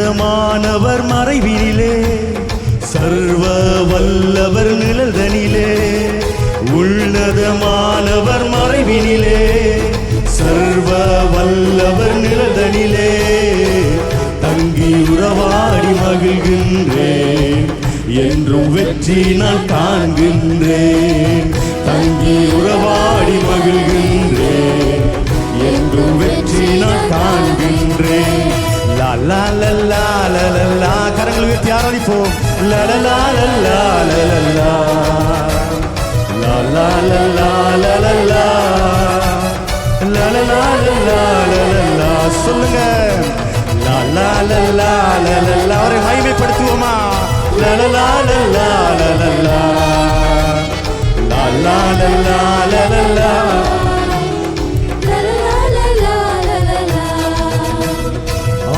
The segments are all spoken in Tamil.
உன்னதமானவர் மறைவினிலே, சர்வ வல்லவர் நிழல்தனிலே. உன்னதமானவர் மறைவினிலே, சர்வ வல்லவர் நிழல்தனிலே. தங்கி உறவாடி மகிழ்கின்றேன், என்றும் வெற்றி நான் காண்கின்றேன். தங்கி உறவாடி மகிழ்கின்றேன், என்றும் வெற்றி நான் காண்கின்றேன். லா லா லா லா லா லா, கரங்கள் உயர்த்தி ஆராதிப்போம். லா லா லா லா லா லா லா, லா லா லா லா லா லா, லா லா லா லா லா லா. சொல்லுங்க. லா லா லா லா லா லா, அவரை மகிமைப்படுத்துவோமா? லா லா லா லா லா லா லா, லா லா லா லா லா லா.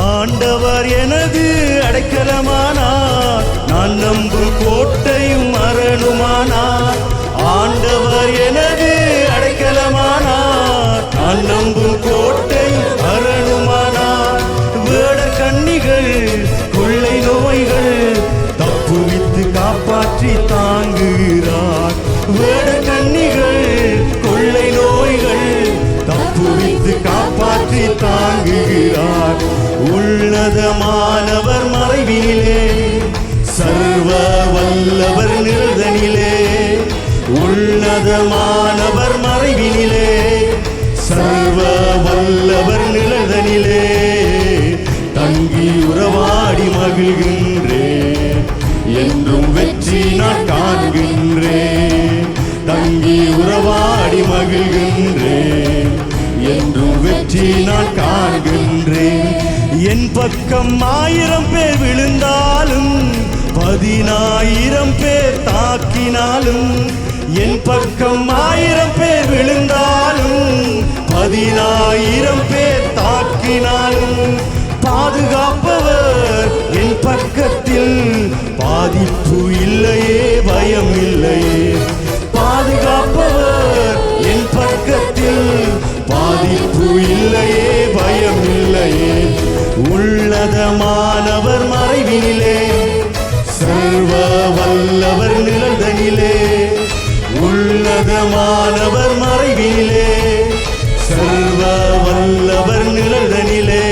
ஆண்டவர் எனது அடைக்கலமானார், நான் நம்பும் கோட்டையும் அரணுமானார். ஆண்டவர் எனது அடைக்கலமானார், நான் நம்பும் கோட்டையும் அரணுமானார். வேடர் கண்ணிகள் கொள்ளை நோய்கள் தப்புவித்து காப்பாற்றி தாங்குகிறார். வேடர் கண்ணிகள் கொள்ளை நோய்கள் தப்புவித்து காப்பாற்றி தாங்குகிறார். உன்னதமானவர் மறைவினிலே, சர்வ வல்லவர் நிழல்தனிலே. உன்னதமானவர் மறைவினிலே, சர்வ வல்லவர் நிழல்தனிலே. தங்கி உறவாடி மகிழ்கின்றேன், என்றும் வெற்றி நான் காண்கின்றேன். தங்கி உறவாடி மகிழ்கின்றேன், என்றும் வெற்றி நான் காண்கின்றேன். என் பக்கம் 1000 பேர் விழுந்தாலும், 10,000 பேர் தாக்கினாலும். என் பக்கம் 1000 பேர் விழுந்தாலும், 10,000 பேர் தாக்கினாலும். பாதுகாப்பவர் என் பக்கத்தில், பாதிப்பு இல்லையே, பயம் இல்லையே. பாதுகாப்பவர் என் பக்கத்தில், பாதிப்பு இல்லையே, பயம் இல்லையே. உன்னதமானவர் மறைவினிலே, சர்வ வல்லவர் நிழல்தனிலே. உன்னதமானவர் மறைவினிலே, சர்வ வல்லவர் நிழல்தனிலே.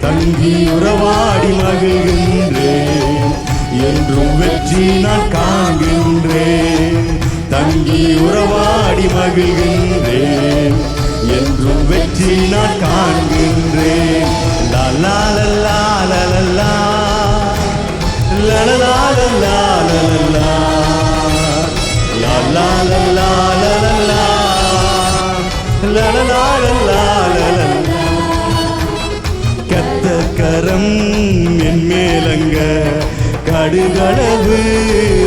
தங்கி உறவாடி மகிழ்கின்றேன், என்றும் வெற்றி நான் காண்கின்றேன். தங்கி உறவாடி மகிழ்கின்றேன், என்றும் வெற்றி நான் காண்கின்றேன். லா லா லா லா லா லா, லா லா லா லா லா லா, லா லா லா லா லா லா, லா லா லா லா லா லா. கர்த்தர் கரம் என் மேலங்க, கடுகளவு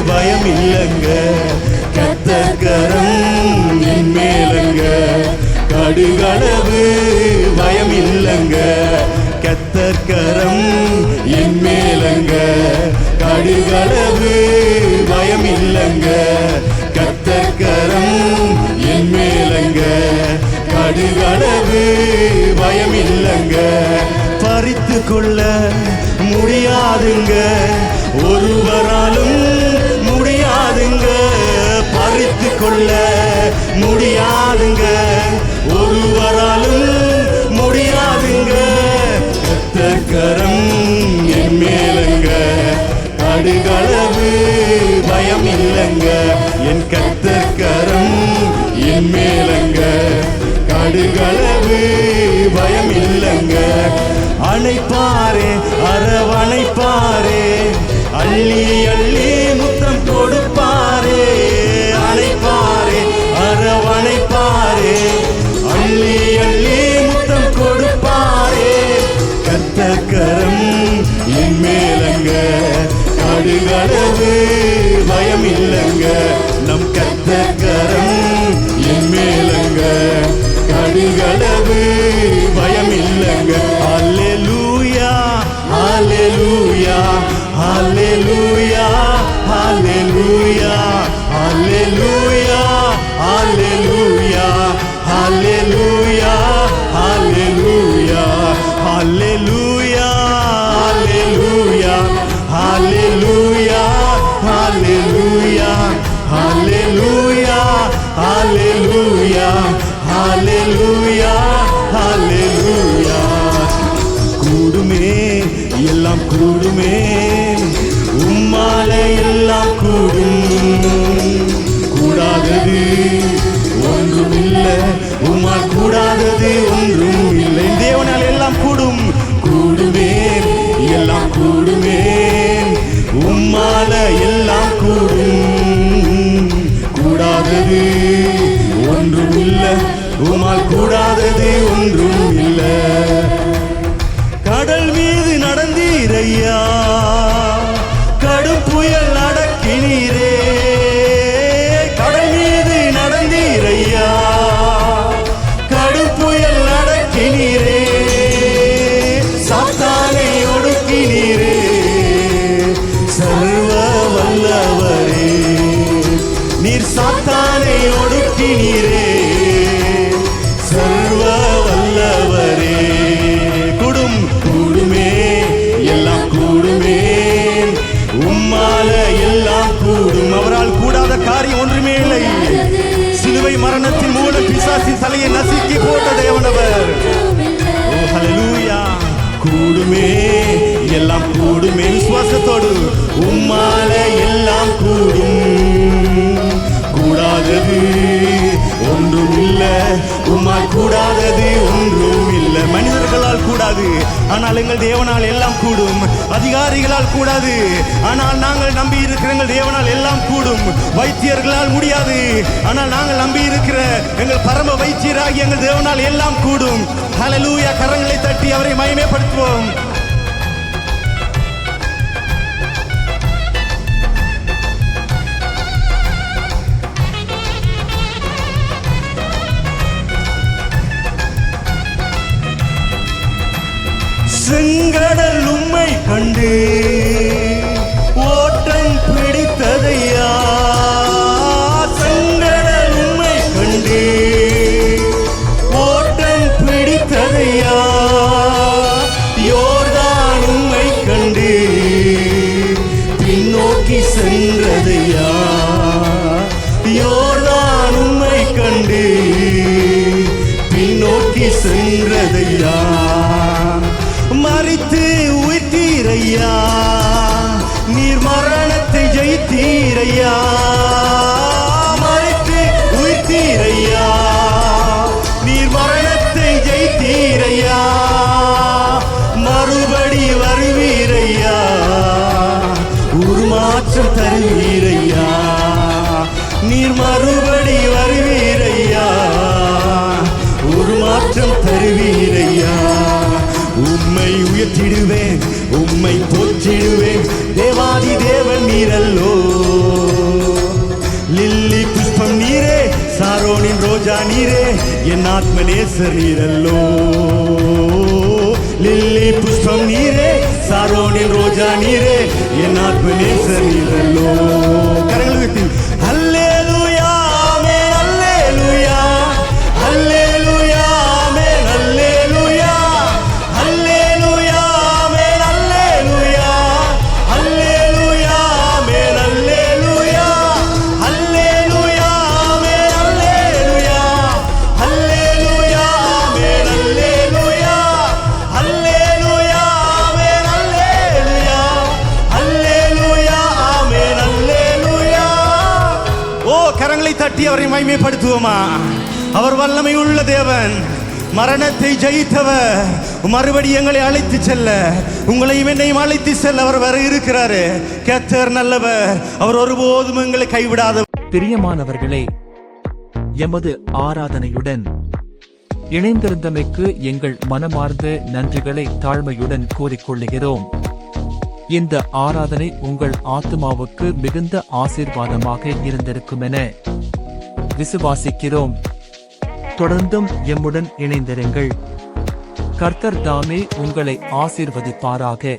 பயம் இல்லங்க. கர்த்தர் கரம் என் மேலங்க, கடுகளவு பயம் இல்லங்க. கர்த்தர் கரம் என் மேலங்க, கடுகளவு பயம் இல்லங்க. கர்த்தர் கரம் என் மேலங்க, கடுகளவு பயம் இல்லங்க. பறித்து கொள்ள முடியாதுங்க, ஒருவராலும் முடியாதுங்க. பறித்து கொள்ள முடியாதுங்க, ஒருவராலும் முடியாதுங்க. கர்த்தர் கரம் என் மேலங்க, கடுகளவு பயம் இல்லங்க. என் கர்த்தர் கரம் என் மேலங்க, கடுகளவு பயம் இல்லங்க. அணைப்பாரே அரவணைப்பாரே, அள்ளி அள்ளி முத்தம் கொடுப்பாரே. அணைப்பாரே அரவணைப்பாரே, அள்ளி அள்ளி முத்தம் கொடுப்பாரே. கர்த்தர் கரம் என் மேலங்க, கடுகளவு பயம் இல்லங்க. நம் கர்த்தர் கரம் என் மேலங்க, கடுகளவு பயம் இல்லங்க. அல்லேலூயா அல்லேலூயா அல்லேலூயா ஹalleluya ஹalleluya ஹalleluya ஹalleluya. கூடுமே எல்லாம் கூடுமே, உம்மாலே எல்லாம் கூடும். கூடாதது ஒன்றும் இல்லை, உம்மால் கூடாதது ஒன்றும் இல்லை. தேவனால் எல்லாம் கூடும். கூடுவேன் எல்லாம் கூடுவேன், உம்மால எல்லாம் கூடும். கூடாதது ஒன்றும் இல்லை, உம்மால் கூடாதது ஒன்றும் இல்லை. கடல் மீது நடந்தீரையா, கடும் புயல் அடக்கினீரே. கடல் மீது நடந்தீரையா, கடும் புயல் அடக்கினீரே. சாத்தானை ஒடுக்கினீரே, சர்வ வல்லவரே. நீர் சாத்தானை ஒடுக்கினீரே, சர்வ வல்லவரே. கூடும் கூடுமே எல்லாம் கூடுமே, உம்மால எல்லாம் கூடும். அவரால் கூடாத காரியம் ஒன்றுமே இல்லை. சிலுவை மரணத்தின் மூலம் பிசாசின் தலையை நசுக்கி போட்ட தேவனவர். ஓ ஹல்லேலூயா. கூடுமே எல்லாம் கூடுமே, விசுவாசத்தோடு. உம்மால எல்லாம் கூடும். கூடாதது ஒன்றும் இல்லை, உம்மால் கூடாதது ஒன்றும் இல்லை. மனிதர்களால் கூடாது, ஆனால் எங்கள் தேவனால் எல்லாம் கூடும். அதிகாரிகளால் கூடாது, ஆனால் நாங்கள் நம்பி இருக்கிற எங்கள் தேவனால் எல்லாம் கூடும். வைத்தியர்களால் முடியாது, ஆனால் நாங்கள் நம்பி இருக்கிற எங்கள் பரம வைத்தியராகி எங்கள் தேவனால் எல்லாம் கூடும். ஹல்லேலூயா. கரங்களை தட்டி அவரை மகிமைப்படுத்துவோம். செங்கடல் உம்மை கண்டு ஓட்டம் பிடித்ததையா. செங்கடல் உம்மை கண்டு ஓட்டம் பிடித்ததையா. யோர்தான் உம்மை கண்டு பின்னோக்கி சென்றதையா. யோர்தான் உம்மை கண்டு பின்னோக்கி சென்றதையா. மரித்து உயிர்த்தீரையா, நீர் மரணத்தை ஜெயித்தீரையா. மரித்து உயிர்த்தீரையா, நீர் மரணத்தை ஜெயித்தீரையா. மறுபடி வருவீரையா, உருமாற்றம் தருவீரையா. நீர் மறுபடி வருவீரையா, உருமாற்றம் தருவீரையா. உம்மை உயர்த்திடுவேன், உம்மை போற்றிடுவேன், தேவாதி தேவன் நீரல்லோ. லில்லி புஷ்பம் நீரே, சாரோனின் ரோஜா நீரே, என் ஆத்ம நேசர் நீரல்லோ. லில்லி புஷ்பம் நீரே, சாரோனின் ரோஜா நீரே, என் ஆத்ம நேசர் நீரல்லோ. கரங்கள் உயர்த்தி ஹல்லேலூயா ஆமென் ஹல்லேலூயா ஹல்லேலூயா ஆமென் ஹல்லேலூயா ஹல்லேலூயா ஆமென் ஹல்லேலூயா ஹல்லேலூயா ஆமென் ஹல்லேலூயா ஹல்லேலூயா ஆமென் ஹல்லேலூயா ஹல்லேலூயா ஆமென் ஹல்லேலூயா ஹல்லேலூயா ஆமென் ஹல்லேலூயா ஹல்லேலூயா ஆமென் ஹல்லேலூயா. ஓ, கரங்களை தட்டி அவரை மகிமைப்படுத்துவோமா? அவர் வல்லமை உள்ள தேவன், மரணத்தை ஜெயித்தவர். மறுபடி எங்களை அழைத்து செல்ல, உங்களையும் என்னையும் அழைத்து செல்ல அவர் வர இருக்கிறாரு. கர்த்தர் நல்லவர், அவர் ஒருபோதும் எங்களை கைவிடாத. பிரியமானவர்களே, எமது ஆராதனையுடன் இணைந்திருந்தமைக்கு எங்கள் மனமார்ந்த நன்றிகளை தாழ்மையுடன் கூறிக்கொள்கிறோம். இந்த ஆராதனை உங்கள் ஆத்துமாவுக்கு மிகுந்த ஆசீர்வாதமாக இருந்திருக்கும் என விசுவாசிக்கிறோம். தொடர்ந்தும் எம்முடன் இணைந்திருங்கள். கர்த்தர் தாமே உங்களை ஆசீர்வதிப்பாராக.